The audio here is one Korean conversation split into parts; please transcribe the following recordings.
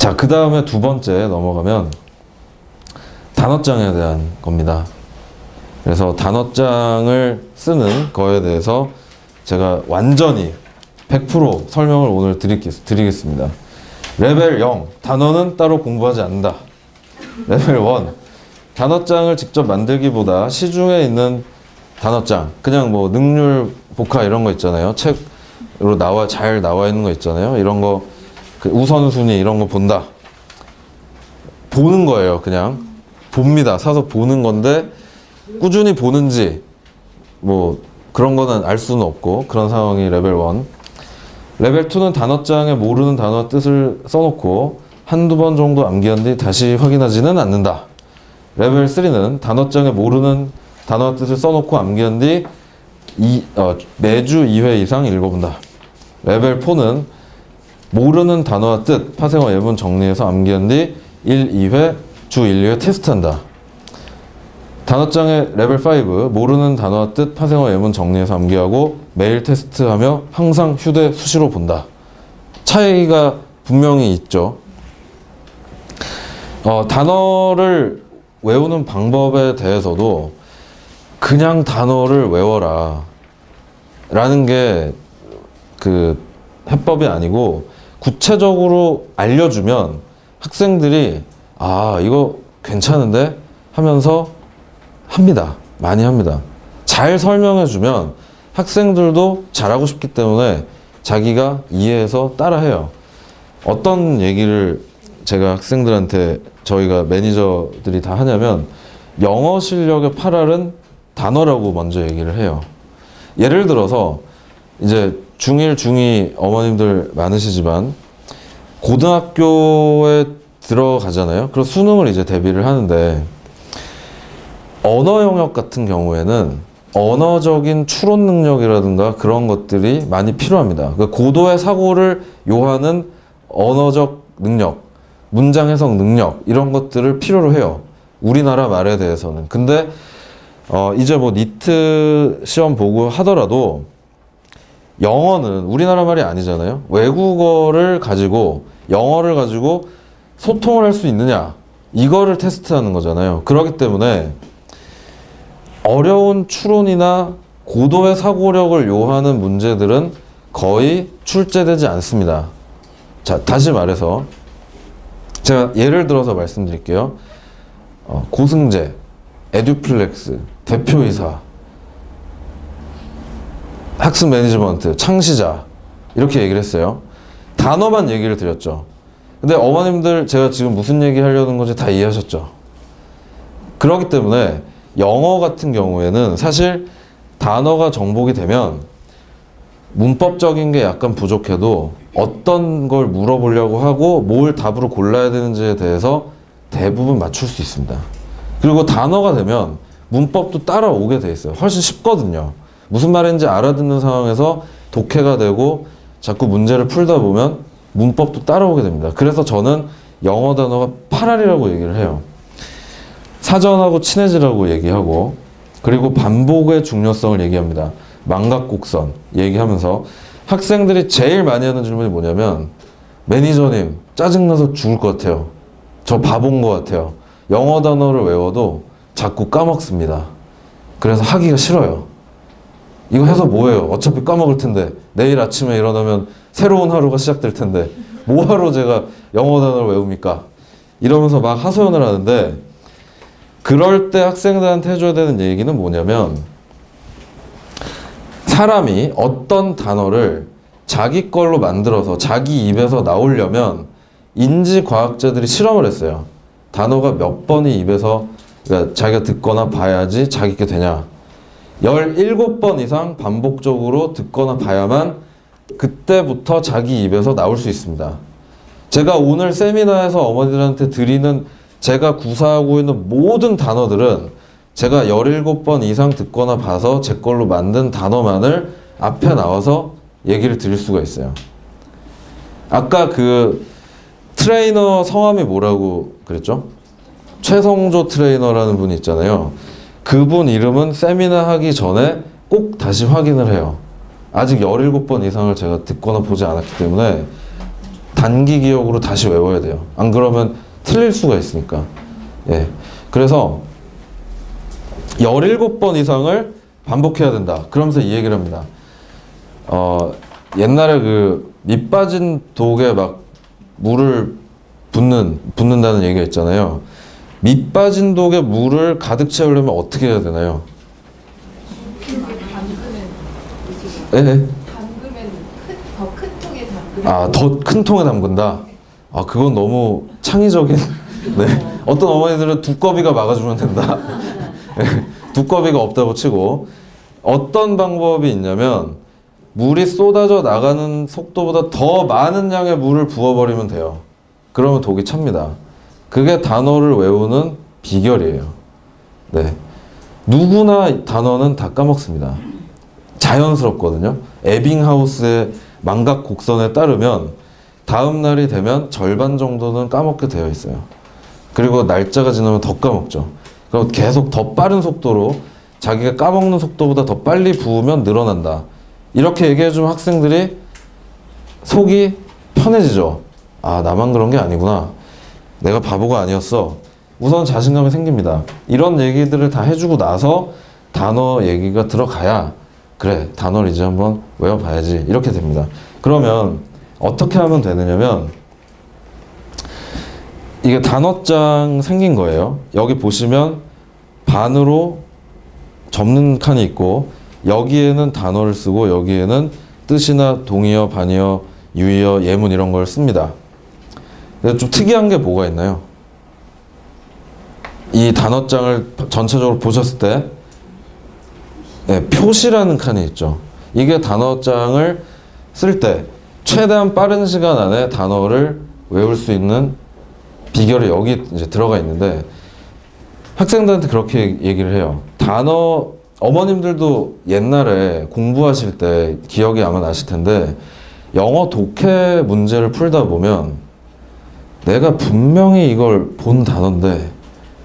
자, 그 다음에 두 번째 넘어가면 단어장에 대한 겁니다. 그래서 단어장을 쓰는 거에 대해서 제가 완전히 100% 설명을 오늘 드리겠습니다. 레벨 0, 단어는 따로 공부하지 않는다. 레벨 1, 단어장을 직접 만들기보다 시중에 있는 단어장, 그냥 뭐 능률, 복화 이런 거 있잖아요. 책으로 잘 나와 있는 거 있잖아요. 이런 거, 그 우선순위 이런 거 본다. 보는 거예요. 그냥 봅니다. 사서 보는 건데 꾸준히 보는지 뭐 그런 거는 알 수는 없고, 그런 상황이 레벨 1. 레벨 2는 단어장에 모르는 단어 뜻을 써놓고 한두 번 정도 암기한 뒤 다시 확인하지는 않는다. 레벨 3는 단어장에 모르는 단어 뜻을 써놓고 암기한 뒤 매주 2회 이상 읽어본다. 레벨 4는 모르는 단어와 뜻, 파생어 예문 정리해서 암기한 뒤 1, 2회, 주 1, 2회 테스트한다. 단어장의 레벨 5, 모르는 단어와 뜻, 파생어 예문 정리해서 암기하고 매일 테스트하며 항상 휴대 수시로 본다. 차이가 분명히 있죠. 단어를 외우는 방법에 대해서도 그냥 단어를 외워라 라는 게 그 해법이 아니고, 구체적으로 알려주면 학생들이 아, 이거 괜찮은데 하면서 합니다. 많이 합니다. 잘 설명해주면 학생들도 잘하고 싶기 때문에 자기가 이해해서 따라해요. 어떤 얘기를 제가 학생들한테, 저희가 매니저들이 다 하냐면, 영어 실력의 8알은 단어라고 먼저 얘기를 해요. 예를 들어서 이제 중1, 중2 어머님들 많으시지만 고등학교에 들어가잖아요. 그래서 수능을 이제 대비를 하는데, 언어 영역 같은 경우에는 언어적인 추론 능력이라든가 그런 것들이 많이 필요합니다. 그러니까 고도의 사고를 요하는 언어적 능력, 문장 해석 능력, 이런 것들을 필요로 해요. 우리나라 말에 대해서는. 근데 이제 뭐 니트 시험 보고 하더라도 영어는 우리나라 말이 아니잖아요. 외국어를 가지고, 영어를 가지고 소통을 할 수 있느냐, 이거를 테스트하는 거잖아요. 그렇기 때문에 어려운 추론이나 고도의 사고력을 요하는 문제들은 거의 출제되지 않습니다. 자, 다시 말해서 제가 예를 들어서 말씀드릴게요. 고승재, 에듀플렉스, 대표이사, 학습 매니지먼트, 창시자, 이렇게 얘기를 했어요. 단어만 얘기를 드렸죠. 근데 어머님들 제가 지금 무슨 얘기 하려는 건지 다 이해하셨죠? 그렇기 때문에 영어 같은 경우에는 사실 단어가 정복이 되면 문법적인 게 약간 부족해도 어떤 걸 물어보려고 하고 뭘 답으로 골라야 되는지에 대해서 대부분 맞출 수 있습니다. 그리고 단어가 되면 문법도 따라오게 돼 있어요. 훨씬 쉽거든요. 무슨 말인지 알아듣는 상황에서 독해가 되고 자꾸 문제를 풀다 보면 문법도 따라오게 됩니다. 그래서 저는 영어 단어가 8알이라고 얘기를 해요. 사전하고 친해지라고 얘기하고, 그리고 반복의 중요성을 얘기합니다. 망각곡선 얘기하면서 학생들이 제일 많이 하는 질문이 뭐냐면, 매니저님 짜증나서 죽을 것 같아요. 저 바본 것 같아요. 영어 단어를 외워도 자꾸 까먹습니다. 그래서 하기가 싫어요. 이거 해서 뭐예요? 어차피 까먹을 텐데, 내일 아침에 일어나면 새로운 하루가 시작될 텐데 뭐하러 제가 영어 단어를 외웁니까? 이러면서 막 하소연을 하는데, 그럴 때 학생들한테 해줘야 되는 얘기는 뭐냐면, 사람이 어떤 단어를 자기 걸로 만들어서 자기 입에서 나오려면 인지과학자들이 실험을 했어요. 단어가 몇 번이 입에서, 그러니까 자기가 듣거나 봐야지 자기게 되냐. 17번 이상 반복적으로 듣거나 봐야만 그때부터 자기 입에서 나올 수 있습니다. 제가 오늘 세미나에서 어머니들한테 드리는, 제가 구사하고 있는 모든 단어들은 제가 17번 이상 듣거나 봐서 제 걸로 만든 단어만을 앞에 나와서 얘기를 드릴 수가 있어요. 아까 그 트레이너 성함이 뭐라고 그랬죠? 최성조 트레이너라는 분이 있잖아요. 그분 이름은 세미나 하기 전에 꼭 다시 확인을 해요. 아직 17번 이상을 제가 듣거나 보지 않았기 때문에 단기 기억으로 다시 외워야 돼요. 안 그러면 틀릴 수가 있으니까. 예. 그래서 17번 이상을 반복해야 된다. 그러면서 이 얘기를 합니다. 옛날에 그 밑 빠진 독에 막 물을 붓는다는 얘기가 있잖아요. 밑 빠진 독에 물을 가득 채우려면 어떻게 해야 되나요? 예. 담그면 더 큰 통에 담그면. 아, 더 큰 통에 담근다. 아, 그건 너무 창의적인. 네. 어떤 어머니들은 두꺼비가 막아주면 된다. 두꺼비가 없다고 치고, 어떤 방법이 있냐면 물이 쏟아져 나가는 속도보다 더 많은 양의 물을 부어버리면 돼요. 그러면 독이 찹니다. 그게 단어를 외우는 비결이에요. 네. 누구나 단어는 다 까먹습니다. 자연스럽거든요. 에빙하우스의 망각 곡선에 따르면 다음 날이 되면 절반 정도는 까먹게 되어 있어요. 그리고 날짜가 지나면 더 까먹죠. 그럼 계속 더 빠른 속도로 자기가 까먹는 속도보다 더 빨리 부으면 늘어난다. 이렇게 얘기해주면 학생들이 속이 편해지죠. 아, 나만 그런 게 아니구나. 내가 바보가 아니었어. 우선 자신감이 생깁니다. 이런 얘기들을 다 해주고 나서 단어 얘기가 들어가야 그래, 단어를 이제 한번 외워봐야지. 이렇게 됩니다. 그러면 어떻게 하면 되느냐면 이게 단어장 생긴 거예요. 여기 보시면 반으로 접는 칸이 있고 여기에는 단어를 쓰고 여기에는 뜻이나 동의어, 반의어, 유의어, 예문 이런 걸 씁니다. 근데 좀 특이한 게 뭐가 있나요? 이 단어장을 전체적으로 보셨을 때 네, 표시라는 칸이 있죠. 이게 단어장을 쓸 때 최대한 빠른 시간 안에 단어를 외울 수 있는 비결이 여기 이제 들어가 있는데 학생들한테 그렇게 얘기를 해요. 단어 어머님들도 옛날에 공부하실 때 기억이 아마 나실 텐데 영어 독해 문제를 풀다 보면 내가 분명히 이걸 본 단어인데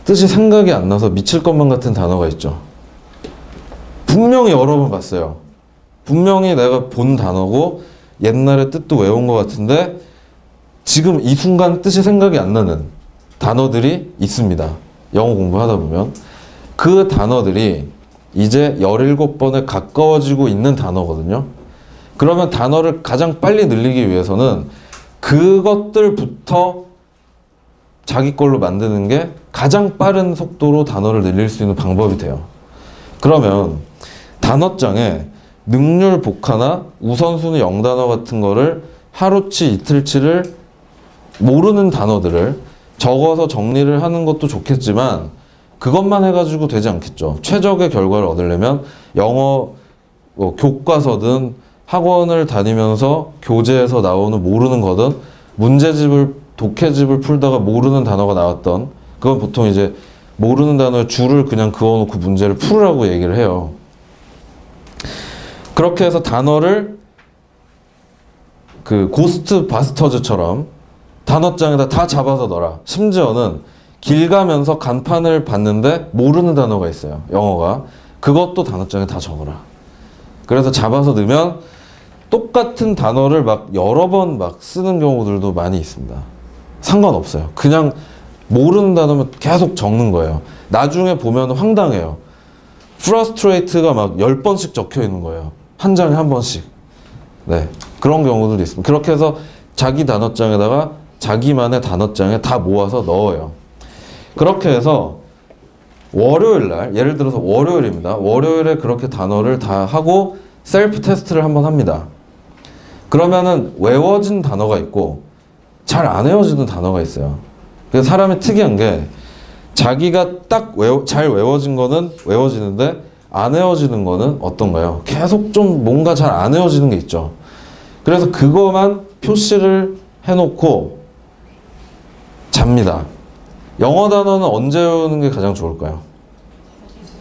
뜻이 생각이 안 나서 미칠 것만 같은 단어가 있죠. 분명히 여러 번 봤어요. 분명히 내가 본 단어고 옛날에 뜻도 외운 것 같은데 지금 이 순간 뜻이 생각이 안 나는 단어들이 있습니다. 영어 공부하다 보면 그 단어들이 이제 17번에 가까워지고 있는 단어거든요. 그러면 단어를 가장 빨리 늘리기 위해서는 그것들부터 자기 걸로 만드는 게 가장 빠른 속도로 단어를 늘릴 수 있는 방법이 돼요. 그러면 단어장에 능률 복화나 우선순위 0단어 같은 거를 하루치 이틀치를 모르는 단어들을 적어서 정리를 하는 것도 좋겠지만 그것만 해가지고 되지 않겠죠. 최적의 결과를 얻으려면 영어 교과서든 학원을 다니면서 교재에서 나오는 모르는 거든 문제집을 독해집을 풀다가 모르는 단어가 나왔던 그건 보통 이제 모르는 단어에 줄을 그냥 그어놓고 문제를 풀으라고 얘기를 해요. 그렇게 해서 단어를 그 고스트 바스터즈처럼 단어장에다 다 잡아서 넣어라. 심지어는 길 가면서 간판을 봤는데 모르는 단어가 있어요. 영어가. 그것도 단어장에 다 적어라. 그래서 잡아서 넣으면 똑같은 단어를 막 여러 번 막 쓰는 경우들도 많이 있습니다. 상관없어요. 그냥 모르는 단어면 계속 적는 거예요. 나중에 보면 황당해요. frustrate가 막 10번씩 적혀 있는 거예요. 한 장에 한 번씩. 네. 그런 경우들도 있습니다. 그렇게 해서 자기 단어장에다가 자기만의 단어장에 다 모아서 넣어요. 그렇게 해서 월요일 날, 예를 들어서 월요일입니다. 월요일에 그렇게 단어를 다 하고 셀프 테스트를 한번 합니다. 그러면은 외워진 단어가 있고 잘 안 외워지는 단어가 있어요. 그래서 사람이 특이한 게 자기가 딱 잘 외워진 거는 외워지는데 안 외워지는 거는 어떤가요? 계속 좀 뭔가 잘 안 외워지는 게 있죠. 그래서 그거만 표시를 해놓고 잡니다. 영어 단어는 언제 외우는 게 가장 좋을까요?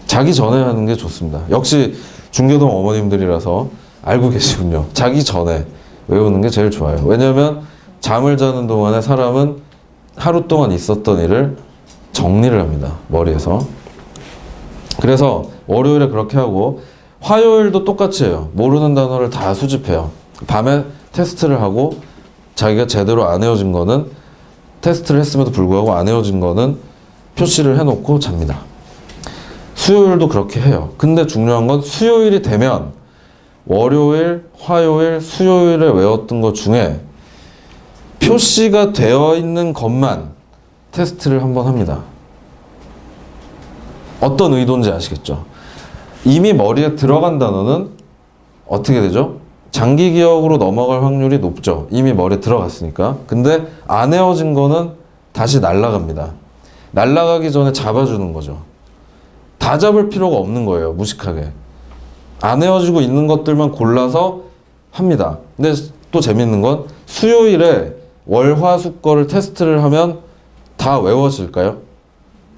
자기 전에 하는 게 좋습니다. 역시 중계동 어머님들이라서 알고 계시군요. 자기 전에 외우는 게 제일 좋아요. 왜냐면 잠을 자는 동안에 사람은 하루 동안 있었던 일을 정리를 합니다. 머리에서. 그래서 월요일에 그렇게 하고 화요일도 똑같이 해요. 모르는 단어를 다 수집해요. 밤에 테스트를 하고 자기가 제대로 안 외워진 거는 테스트를 했음에도 불구하고 안 외워진 거는 표시를 해놓고 잡니다. 수요일도 그렇게 해요. 근데 중요한 건 수요일이 되면 월요일, 화요일, 수요일에 외웠던 것 중에 표시가 되어 있는 것만 테스트를 한번 합니다. 어떤 의도인지 아시겠죠? 이미 머리에 들어간 단어는 어떻게 되죠? 장기 기억으로 넘어갈 확률이 높죠. 이미 머리에 들어갔으니까. 근데 안 외워진 거는 다시 날아갑니다. 날아가기 전에 잡아주는 거죠. 다 잡을 필요가 없는 거예요. 무식하게. 안 외워지고 있는 것들만 골라서 합니다. 근데 또 재밌는 건 수요일에 월, 화, 수 거를 테스트를 하면 다 외워질까요?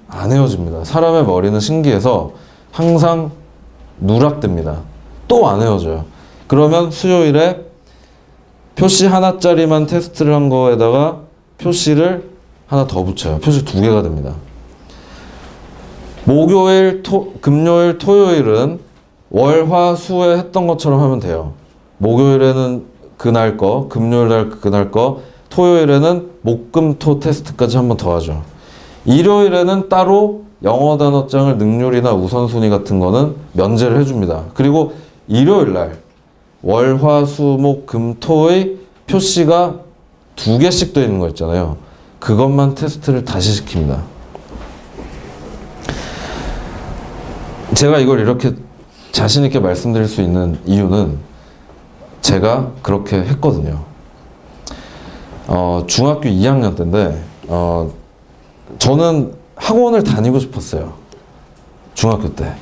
안 외워집니다. 사람의 머리는 신기해서 항상 누락됩니다. 또 안 외워져요. 그러면 수요일에 표시 하나짜리만 테스트를 한 거에다가 표시를 하나 더 붙여요. 표시 2개가 됩니다. 목요일, 금요일, 토요일은 월, 화, 수에 했던 것처럼 하면 돼요. 목요일에는 그날 거, 금요일 날 그날 거, 토요일에는 목, 금, 토 테스트까지 한 번 더 하죠. 일요일에는 따로 영어 단어장을 능률이나 우선순위 같은 거는 면제를 해줍니다. 그리고 일요일 날 월, 화, 수, 목, 금, 토의 표시가 2개씩 되어 있는 거 있잖아요. 그것만 테스트를 다시 시킵니다. 제가 이걸 이렇게 자신 있게 말씀드릴 수 있는 이유는 제가 그렇게 했거든요. 중학교 2학년 때인데 저는 학원을 다니고 싶었어요. 중학교 때.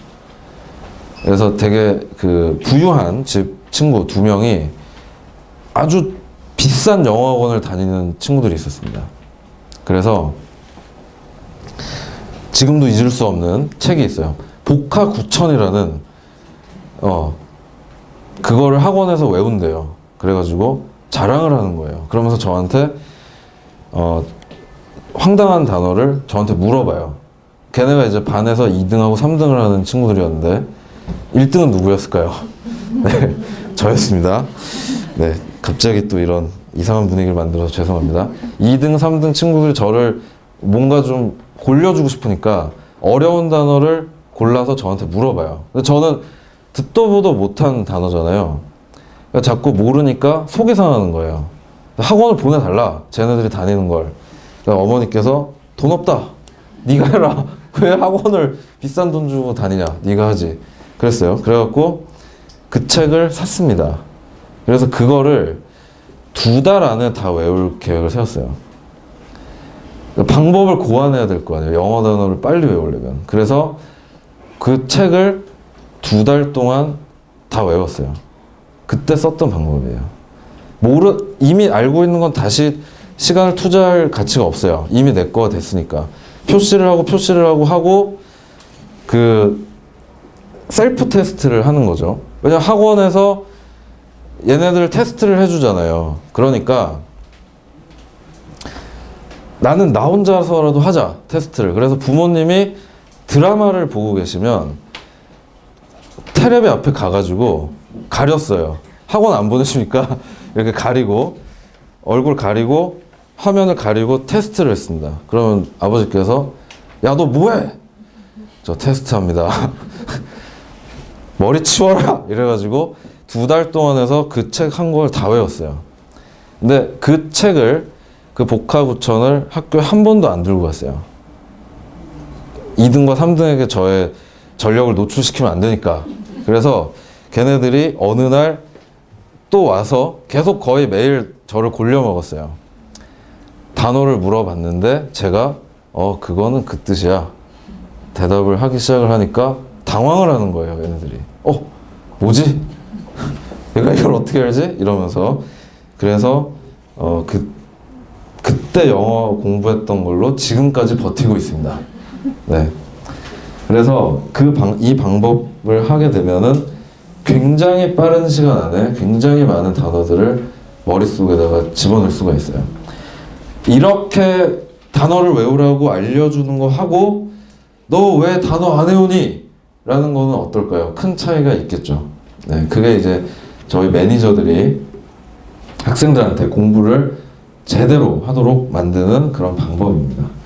그래서 되게 그 부유한 집 친구 2명이 아주 비싼 영어학원을 다니는 친구들이 있었습니다. 그래서 지금도 잊을 수 없는 책이 있어요. 복하구천이라는 그거를 학원에서 외운대요. 그래가지고 자랑을 하는 거예요. 그러면서 저한테 황당한 단어를 저한테 물어봐요. 걔네가 이제 반에서 2등하고 3등을 하는 친구들이었는데 1등은 누구였을까요? 네, 저였습니다. 네, 갑자기 또 이런 이상한 분위기를 만들어서 죄송합니다. 2등, 3등 친구들이 저를 뭔가 좀 골려주고 싶으니까 어려운 단어를 골라서 저한테 물어봐요. 근데 저는 듣도 보도 못한 단어잖아요. 그러니까 자꾸 모르니까 속이 상하는 거예요. 학원을 보내달라. 쟤네들이 다니는 걸. 그러니까 어머니께서 돈 없다. 네가 해라. 왜 학원을 비싼 돈 주고 다니냐. 네가 하지. 그랬어요. 그래갖고 그 책을 샀습니다. 그래서 그거를 2달 안에 다 외울 계획을 세웠어요. 방법을 고안해야 될 거 아니에요. 영어 단어를 빨리 외우려면. 그래서 그 책을 2달 동안 다 외웠어요. 그때 썼던 방법이에요. 이미 알고 있는 건 다시 시간을 투자할 가치가 없어요. 이미 내 거가 됐으니까. 표시를 하고 그 셀프 테스트를 하는 거죠. 왜냐면 학원에서 얘네들 테스트를 해주잖아요. 그러니까 나는 나 혼자서라도 하자, 테스트를. 그래서 부모님이 드라마를 보고 계시면 테레비 앞에 가가지고 가렸어요. 학원 안 보내시니까 이렇게 가리고 얼굴 가리고 화면을 가리고 테스트를 했습니다. 그러면 아버지께서 야, 너 뭐해? 저 테스트합니다. 머리 치워라! 이래가지고 2달 동안 해서 그 책 한 걸 다 외웠어요. 근데 그 책을, 그 복하구천을 학교에 한 번도 안 들고 갔어요. 2등과 3등에게 저의 전력을 노출시키면 안 되니까. 그래서 걔네들이 어느 날 또 와서 계속 거의 매일 저를 골려 먹었어요. 단어를 물어봤는데 제가 그거는 그 뜻이야. 대답을 하기 시작을 하니까 당황을 하는 거예요, 얘네들이. 뭐지? 내가 이걸 어떻게 알지? 이러면서. 그래서 그때 영어 공부했던 걸로 지금까지 버티고 있습니다. 네. 그래서 이 방법을 하게 되면은 굉장히 빠른 시간 안에 굉장히 많은 단어들을 머릿속에다가 집어넣을 수가 있어요. 이렇게 단어를 외우라고 알려주는 거 하고 너 왜 단어 안 외우니? 라는 거는 어떨까요? 큰 차이가 있겠죠. 네, 그게 이제 저희 매니저들이 학생들한테 공부를 제대로 하도록 만드는 그런 방법입니다.